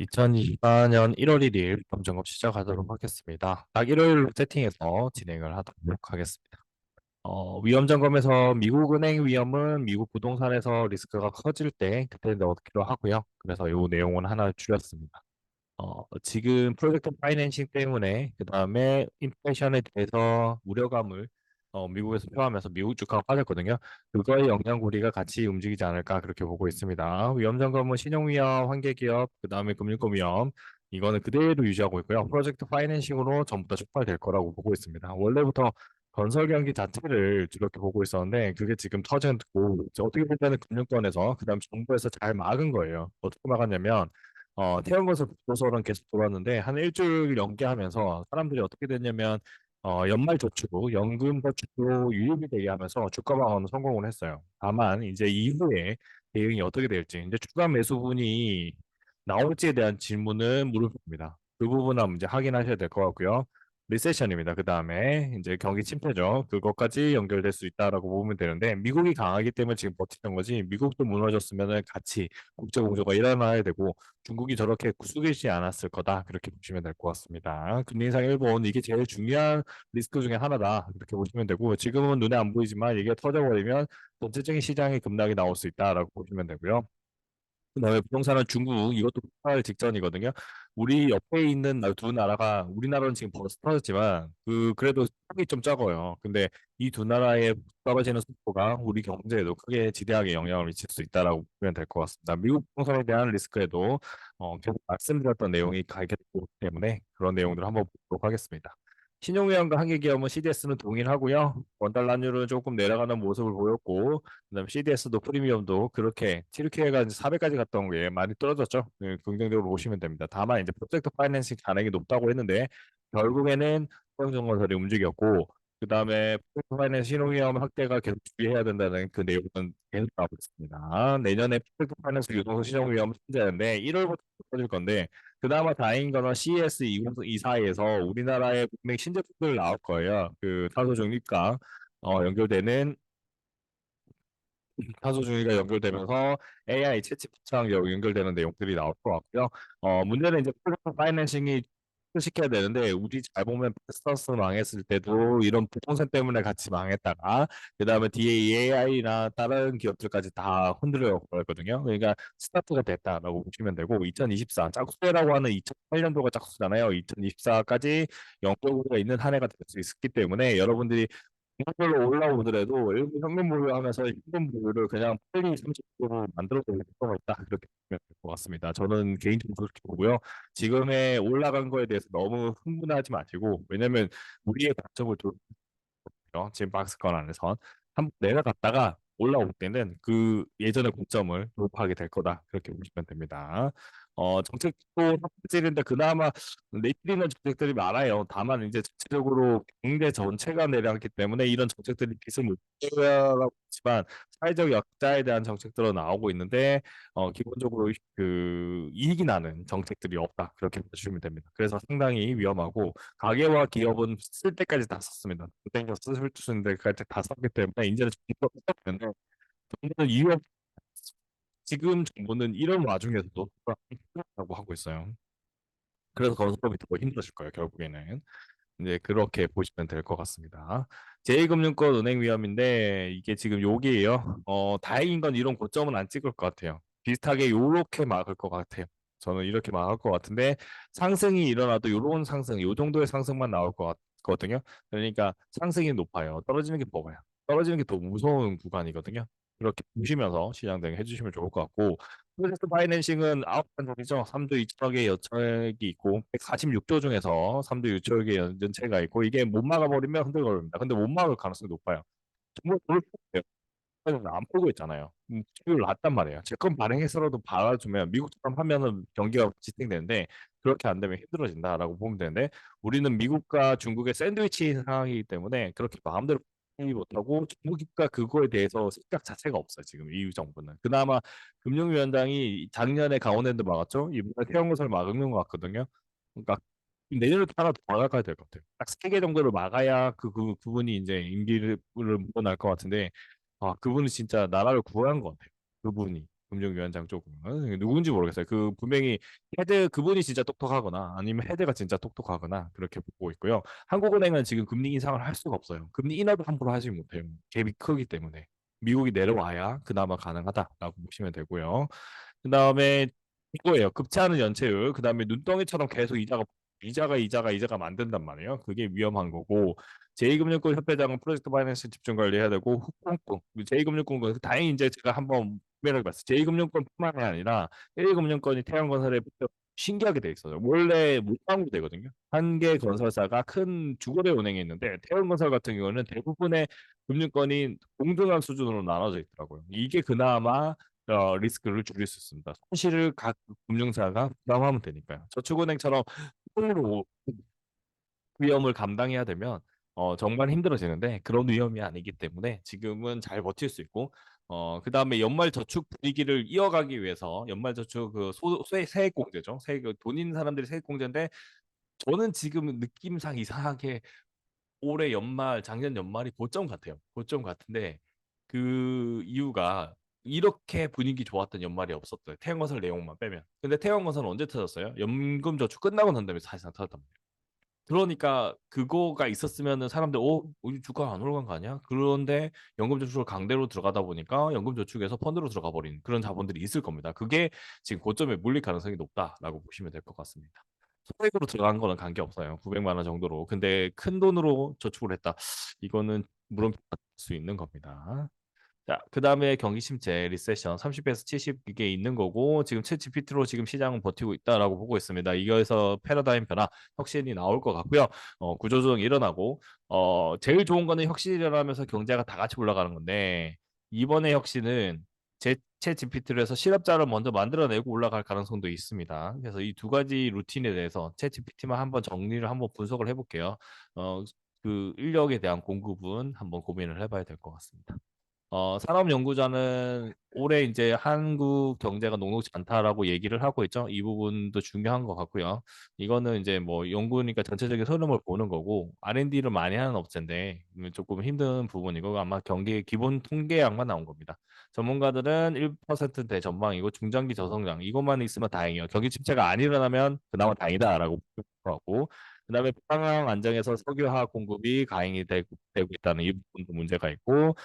2024년 1월 1일 점검 시작하도록 하겠습니다. 딱 일요일로 세팅해서 진행을 하도록 하겠습니다. 위험 점검에서 미국 은행 위험은 미국 부동산에서 리스크가 커질 때 그때 넣기로 하고요. 그래서 이 내용은 하나 줄였습니다. 지금 프로젝트 파이낸싱 때문에 그다음에 인플레이션에 대해서 우려감을 미국에서 표하면서 미국 주가가 빠졌거든요. 그거의 영향고리가 같이 움직이지 않을까 그렇게 보고 있습니다. 위험 점검은 신용위험, 환계기업, 그다음에 금융권 위험 이거는 그대로 유지하고 있고요. 프로젝트 파이낸싱으로 전부 다 촉발될 거라고 보고 있습니다. 원래부터 건설 경기 자체를 이렇게 보고 있었는데 그게 지금 터졌고 어떻게 보면 금융권에서 그다음 정부에서 잘 막은 거예요. 어떻게 막았냐면 태운 것을 보고서는 계속 돌았는데 한 일주일 연기하면서 사람들이 어떻게 됐냐면 연말 저축, 연금 저축으로 유입이 되게 하면서 주가 방어는 성공을 했어요. 다만 이제 이후에 대응이 어떻게 될지 이제 추가 매수분이 나올지에 대한 질문은 물음표입니다. 그 부분은 이제 확인하셔야 될 것 같고요. 리세션입니다. 그 다음에 이제 경기 침체죠. 그것까지 연결될 수 있다라고 보면 되는데 미국이 강하기 때문에 지금 버티는 거지 미국도 무너졌으면 같이 국제 공조가 일어나야 되고 중국이 저렇게 숙이지 않았을 거다. 그렇게 보시면 될 것 같습니다. 금리 인상 일본 이게 제일 중요한 리스크 중에 하나다. 그렇게 보시면 되고 지금은 눈에 안 보이지만 이게 터져버리면 전체적인 시장에 급락이 나올 수 있다라고 보시면 되고요. 그다음에 부동산은 중국 이것도 폭발 직전이거든요. 우리 옆에 있는 두 나라가 우리나라는 지금 벌써 터졌지만 그래도 폭이 좀 적어요. 근데 이 두 나라의 떨어지는 속도가 우리 경제에도 크게 지대하게 영향을 미칠 수 있다라고 보면 될 것 같습니다. 미국 부동산에 대한 리스크에도 계속 말씀드렸던 내용이 가겠기 때문에 그런 내용들을 한번 보도록 하겠습니다. 신용위험과 한계기업은 CDS는 동일하고요. 원달러율은 조금 내려가는 모습을 보였고 그다음에 CDS도 프리미엄도 그렇게 7K가 400까지 갔던 게 많이 떨어졌죠. 긍정적으로 보시면 됩니다. 다만 이제 프로젝트 파이낸싱 잔액이 높다고 했는데 결국에는 성장건설이 움직였고 그다음에 프로젝트 파이낸스 신용위험 확대가 계속 주의해야 된다는 그 내용은 계속 나오고 있습니다. 내년에 프로젝트 파이낸스 유동성 신용위험 문제인데 1월부터 터질 건데 그나마 다행인 거는 CES 2024에서 우리나라의 분명 신제품들 나올 거예요. 그 탄소 중립과 연결되는 탄소 중위가 연결되면서 AI 채집창 연결되는 내용들이 나올 것 같고요. 문제는 이제 프로젝트 파이낸싱이 시켜야 되는데 우리 잘 보면 베스터스 망했을 때도 이런 부동산 때문에 같이 망했다가 그 다음에 뒤에 AI나 다른 기업들까지 다 흔들려 버렸거든요. 그러니까 스타트가 됐다라고 보시면 되고 2024 짝수라고 하는 2008년도가 짝수잖아요. 2024까지 영적으로 있는 한 해가 될 수 있기 때문에 여러분들이 이걸로 올라오더라도 일부 현금 보유하면서 현금 보유를 그냥 빨리 30% 만들어도 될 필요가 있다. 그렇게 보면 될 것 같습니다. 저는 개인적으로 그렇게 보고요. 지금의 올라간 거에 대해서 너무 흥분하지 마시고, 왜냐면 우리의 관점을 돌려 지금 박스권 안에서 한번 내려갔다가 올라올 때는 그 예전의 고점을 돌파하게 될 거다. 그렇게 보시면 됩니다. 정책도 찌는데 그나마 내리는 정책들이 많아요. 다만 이제 전체적으로 경제 전체가 내려갔기 때문에 이런 정책들이 빚을 못 져라고 했지만 사회적 약자에 대한 정책들은 나오고 있는데 기본적으로 그 이익이 나는 정책들이 없다. 그렇게 보시면 됩니다. 그래서 상당히 위험하고 가계와 기업은 쓸 때까지 다 썼습니다. 그때 쓸 수 있는 데까지 다 썼기 때문에 이제는 정부는 이유 지금 정부는 이런 와중에서도 라고 하고 있어요. 그래서 건설업이 더 힘들어질 거예요, 결국에는. 이제 그렇게 보시면 될 것 같습니다. 제2금융권 은행 위험인데 이게 지금 여기에요. 다행인 건 이런 고점은 안 찍을 것 같아요. 비슷하게 요렇게 막을 것 같아요. 저는 이렇게 막을 것 같은데 상승이 일어나도 요런 상승, 요 정도의 상승만 나올 것 같거든요. 그러니까 상승이 높아요. 떨어지는 게 뭐가요? 떨어지는 게 더 무서운 구간이거든요. 그렇게 보시면서 시장 대응 해주시면 좋을 것 같고 프로젝트 파이낸싱은 아홉 단종이죠. 3조 2천억의 연체액이 있고 146조 중에서 3조 6천억의 연체가 있고 이게 못 막아버리면 흔들거립니다. 근데 못 막을 가능성이 높아요. 정말 돈을 풀어요. 안 풀고 있잖아요. 수익을 났단 말이에요. 채권 발행해서라도 받아주면 미국처럼 하면은 경기가 지탱되는데 그렇게 안 되면 힘들어진다라고 보면 되는데 우리는 미국과 중국의 샌드위치 상황이기 때문에 그렇게 마음대로 하지 못하고 중국과 그거에 대해서 생각 자체가 없어요. 지금 EU 정부는. 그나마 금융위원장이 작년에 강원랜드 막았죠. 이번에 태영건설 막는 것 같거든요. 그러니까 내년에도 하나 더 막아야 될 것 같아요. 딱 세 개 정도를 막아야 그분이 이제 임기를 물러날 것 같은데 그분이 진짜 나라를 구한 것 같아요. 그분이. 금융위원장 쪽은 누군지 모르겠어요. 그 분명히 헤드 그분이 진짜 똑똑하거나 아니면 헤드가 진짜 똑똑하거나 그렇게 보고 있고요. 한국은행은 지금 금리 인상을 할 수가 없어요. 금리 인하도 함부로 하지 못해요. 갭이 크기 때문에 미국이 내려와야 그나마 가능하다라고 보시면 되고요. 그다음에 이거예요. 급차하는 연체율. 그다음에 눈덩이처럼 계속 이자가 만든단 말이에요. 그게 위험한 거고 제2금융권 협회장은 프로젝트 파이낸스 집중 관리해야 되고 후공권 제2금융권 다행히 이제 제가 한번 구매를 봤어요. 제2금융권뿐만이 아니라 1금융권이 태양건설에 신기하게 돼 있어요. 원래 무상부되거든요. 한 개 건설사가 큰 주거대 은행이 있는데 태양건설 같은 경우는 대부분의 금융권이 동등한 수준으로 나눠져 있더라고요. 이게 그나마 리스크를 줄일 수 있습니다. 손실을 각 금융사가 부담하면 되니까요. 저축은행처럼 통으로 위험을 감당해야 되면 정말 힘들어지는데 그런 위험이 아니기 때문에 지금은 잘 버틸 수 있고 그다음에 연말 저축 분위기를 이어가기 위해서 연말 저축 세액 공제죠. 돈 있는 사람들이 세액 공제인데 저는 지금 느낌상 이상하게 올해 연말, 작년 연말이 고점 같아요. 고점 같은데 그 이유가 이렇게 분위기 좋았던 연말이 없었어요. 태양건설 내용만 빼면. 근데 태양건설은 언제 터졌어요? 연금저축 끝나고 난 다음에 사실상 터졌단 말이에요. 그러니까 그거가 있었으면은 사람들 우리 주가 안 올라간 거 아니야? 그런데 연금저축을 강대로 들어가다 보니까 연금저축에서 펀드로 들어가 버린 그런 자본들이 있을 겁니다. 그게 지금 고점에 물릴 가능성이 높다라고 보시면 될 것 같습니다. 소액으로 들어간 거는 관계없어요. 900만 원 정도로. 근데 큰 돈으로 저축을 했다. 이거는 물음표 받을 수 있는 겁니다. 자, 그 다음에 경기 침체, 리세션 30에서 70 이게 있는 거고 지금 챗 GPT로 지금 시장은 버티고 있다라고 보고 있습니다. 이거에서 패러다임 변화, 혁신이 나올 것 같고요. 구조조정이 일어나고 제일 좋은 거는 혁신이 일어나면서 경제가 다 같이 올라가는 건데 이번에 혁신은 챗 GPT로 해서 실업자를 먼저 만들어내고 올라갈 가능성도 있습니다. 그래서 이 두 가지 루틴에 대해서 챗 GPT만 한번 정리를 한번 분석을 해볼게요. 어, 그 인력에 대한 공급은 한번 고민을 해봐야 될 것 같습니다. 산업연구자는 올해 이제 한국 경제가 녹록지 않다라고 얘기를 하고 있죠. 이 부분도 중요한 것 같고요. 이거는 이제 뭐 연구니까 전체적인 흐름을 보는 거고 R&D를 많이 하는 업체인데 조금 힘든 부분이고 아마 경기 기본 통계량만 나온 겁니다. 전문가들은 1%대 전망이고 중장기 저성장 이것만 있으면 다행이에요. 경기 침체가 안 일어나면 그나마 다행이다라고 보고 그다음에 상황 안정에서 석유화학 공급이 되고 있다는 이 부분도 문제가 있고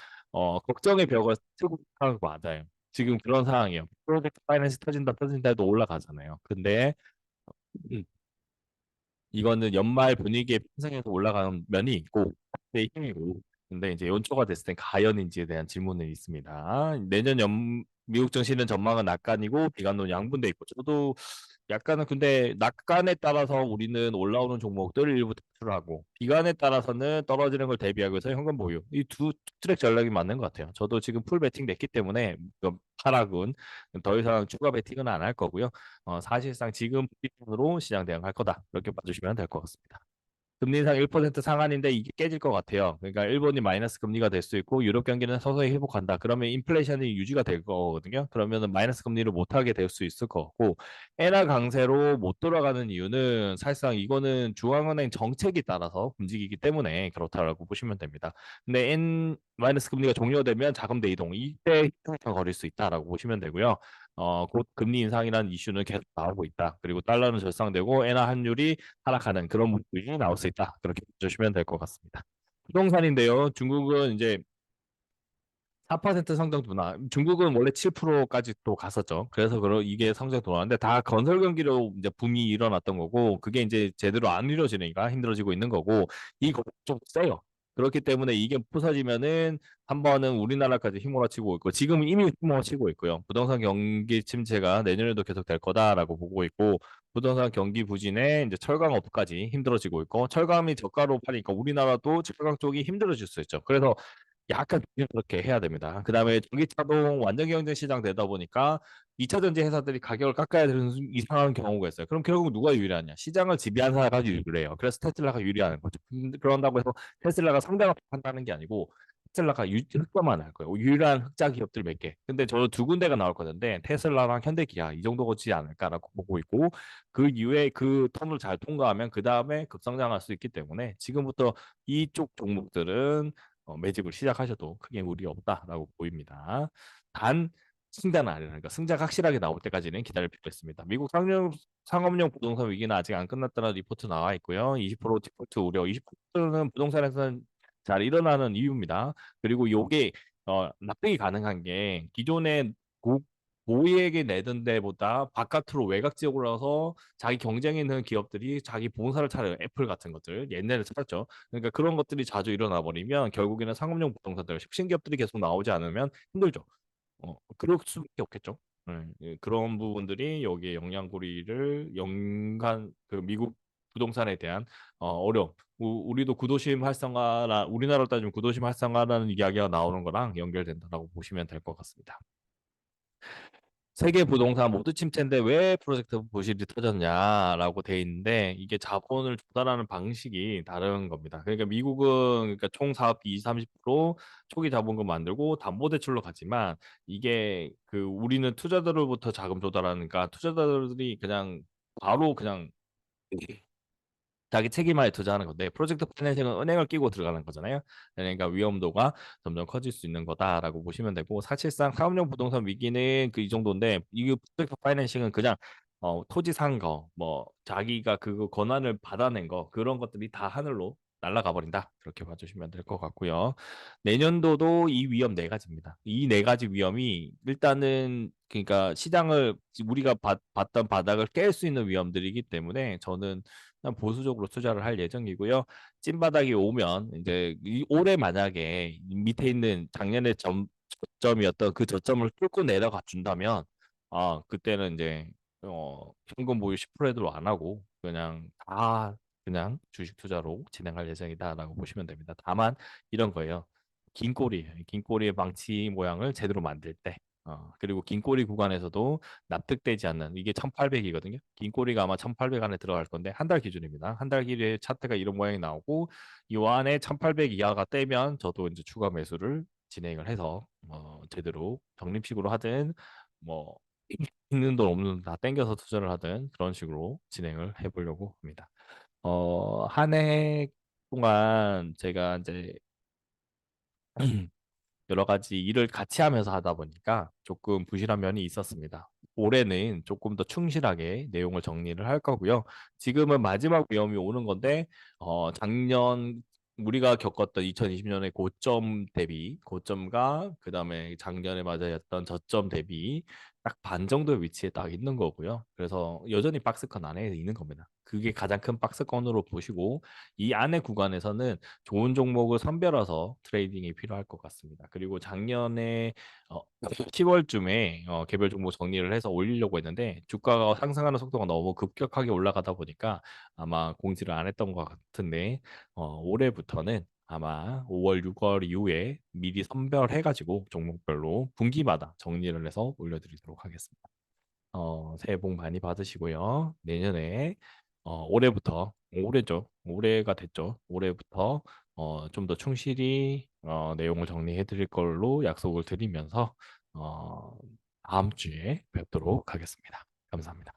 걱정의 벽을 치고 하는 거 맞아요. 지금 그런 상황이에요. 프로젝트 파이낸스 터진다 해도 올라가잖아요. 근데 음, 이거는 연말 분위기에 편성해서 올라가는 면이 있고 내 힘이고 근데 이제 연초가 됐을 땐 가연인지에 대한 질문은 있습니다. 미국 증시는 전망은 낙관이고 비관론 양분돼 있고 저도 약간은 근데 낙관에 따라서 우리는 올라오는 종목들을 일부 탈출하고 비관에 따라서는 떨어지는 걸 대비하기 위해서 현금 보유 이 두 트랙 전략이 맞는 것 같아요. 저도 지금 풀 베팅 냈기 때문에 하락은 더 이상 추가 베팅은 안 할 거고요. 사실상 지금 기준으로 시장 대응할 거다. 이렇게 봐주시면 될 것 같습니다. 금리 인상 1% 상한인데 이게 깨질 것 같아요. 그러니까 일본이 마이너스 금리가 될 수 있고 유럽 경기는 서서히 회복한다. 그러면 인플레이션이 유지가 될 거거든요. 그러면은 마이너스 금리를 못하게 될 수 있을 것 같고 엔화 강세로 못 돌아가는 이유는 사실상 이거는 중앙은행 정책에 따라서 움직이기 때문에 그렇다라고 보시면 됩니다. 근데 엔 마이너스 금리가 종료되면 자금 대이동 이때 히트가 거릴 수 있다라고 보시면 되고요. 곧 금리 인상이라는 이슈는 계속 나오고 있다. 그리고 달러는 절상되고 엔화 환율이 하락하는 그런 모습이 나올 수 있다. 그렇게 보시면 될 것 같습니다. 부동산인데요. 중국은 이제 4% 성장 둔화. 중국은 원래 7%까지 또 갔었죠. 그래서 이게 성장 둔화인데 다 건설 경기로 이제 붐이 일어났던 거고 그게 이제 제대로 안 이루어지니까 힘들어지고 있는 거고 이거 좀 세요. 그렇기 때문에 이게 부서지면은 한 번은 우리나라까지 휘몰아치고 있고 지금 이미 휘몰아치고 있고요. 부동산 경기 침체가 내년에도 계속 될 거다라고 보고 있고 부동산 경기 부진에 이제 철강업까지 힘들어지고 있고 철강이 저가로 파니까 우리나라도 철강 쪽이 힘들어질 수 있죠. 그래서 약간 그렇게 해야 됩니다. 그다음에 전기차도 완전 경쟁 시장 되다 보니까 2차 전지 회사들이 가격을 깎아야 되는 이상한 경우가 있어요. 그럼 결국 누가 유리하냐? 시장을 지배한 사가 유리해요. 그래서 테슬라가 유리하는 거죠. 그런다고 해서 테슬라가 상대가 한다는 게 아니고 테슬라가 흑자만 할 거예요. 유일한 흑자 기업들 몇 개. 근데 저 두 군데가 나올 거는데 테슬라랑 현대기아 이 정도 거지 않을까라고 보고 있고 그 이후에 그 턴을 잘 통과하면 그 다음에 급성장할 수 있기 때문에 지금부터 이쪽 종목들은 매집을 시작하셔도 크게 무리 없다라고 보입니다. 단 승자는 아니라니까 승자가 확실하게 나올 때까지는 기다릴 필요가 있습니다. 미국 상업용 부동산 위기는 아직 안 끝났다는 리포트 나와 있고요. 20% 디폴트 우려, 20%는 부동산에서는 잘 일어나는 이유입니다. 그리고 요게 납득이 가능한 게 기존에 고, 고액에 내던 데보다 바깥으로 외곽 지역으로 와서 자기 경쟁에 있는 기업들이 자기 본사를 차려요. 애플 같은 것들 옛날에 찾았죠. 그러니까 그런 것들이 자주 일어나 버리면 결국에는 상업용 부동산들 신기업들이 계속 나오지 않으면 힘들죠. 그럴 수밖에 없겠죠. 네, 예, 그런 부분들이 여기에 영향고리를 연간 그 미국 부동산에 대한 어려움. 우리도 구도심 활성화라 우리나라로 따지면 구도심 활성화라는 이야기가 나오는 거랑 연결된다라고 보시면 될 것 같습니다. 세계 부동산 모두 침체인데 왜 프로젝트 부실이 터졌냐라고 돼 있는데 이게 자본을 조달하는 방식이 다른 겁니다. 그러니까 미국은 그러니까 총 사업비 20, 30% 초기 자본금 만들고 담보대출로 가지만 이게 그 우리는 투자자들로부터 자금 조달하니까 투자자들이 그냥 바로 그냥 자기 책임하에 투자하는 건데 프로젝트 파이낸싱은 은행을 끼고 들어가는 거잖아요. 그러니까 위험도가 점점 커질 수 있는 거다라고 보시면 되고 사실상 사업용 부동산 위기는 그 이 정도인데 이 프로젝트 파이낸싱은 그냥 토지 산 거, 뭐 자기가 그 권한을 받아낸 거 그런 것들이 다 하늘로 날아가 버린다. 그렇게 봐주시면 될 것 같고요. 내년도도 이 위험 네 가지입니다. 이 네 가지 위험이 일단은 그러니까 시장을 우리가 봤던 바닥을 깰 수 있는 위험들이기 때문에 저는 그냥 보수적으로 투자를 할 예정이고요. 찐바닥이 오면 이제 올해 만약에 밑에 있는 작년에 저점이었던 그 저점을 뚫고 내려가 준다면 그때는 이제 현금 보유 10%도 안 하고 그냥 다 그냥 주식 투자로 진행할 예정이다라고 보시면 됩니다. 다만 이런 거예요. 긴 꼬리, 긴 꼬리의 망치 모양을 제대로 만들 때 그리고 긴 꼬리 구간에서도 납득되지 않는 이게 1800이거든요. 긴 꼬리가 아마 1800 안에 들어갈 건데 한 달 기준입니다. 한 달 기준에 차트가 이런 모양이 나오고 이 안에 1800 이하가 떼면 저도 이제 추가 매수를 진행을 해서 제대로 적립식으로 하든 뭐 있는 돈 없는 돈 다 땡겨서 투자를 하든 그런 식으로 진행을 해보려고 합니다. 한 해 동안 제가 이제 여러 가지 일을 같이 하면서 하다 보니까 조금 부실한 면이 있었습니다. 올해는 조금 더 충실하게 내용을 정리를 할 거고요. 지금은 마지막 위험이 오는 건데, 작년 우리가 겪었던 2020년의 고점 대비, 고점과 그 다음에 작년에 맞이했던 저점 대비 딱 반 정도의 위치에 딱 있는 거고요. 그래서 여전히 박스권 안에 있는 겁니다. 그게 가장 큰 박스권으로 보시고 이 안의 구간에서는 좋은 종목을 선별해서 트레이딩이 필요할 것 같습니다. 그리고 작년에 10월쯤에 개별 종목 정리를 해서 올리려고 했는데 주가가 상승하는 속도가 너무 급격하게 올라가다 보니까 아마 공지를 안 했던 것 같은데 올해부터는 아마 5월, 6월 이후에 미리 선별해가지고 종목별로 분기마다 정리를 해서 올려드리도록 하겠습니다. 새해 복 많이 받으시고요. 내년에 올해부터 올해죠. 올해가 됐죠. 올해부터 좀 더 충실히 내용을 정리해 드릴 걸로 약속을 드리면서 어, 다음 주에 뵙도록 하겠습니다. 감사합니다.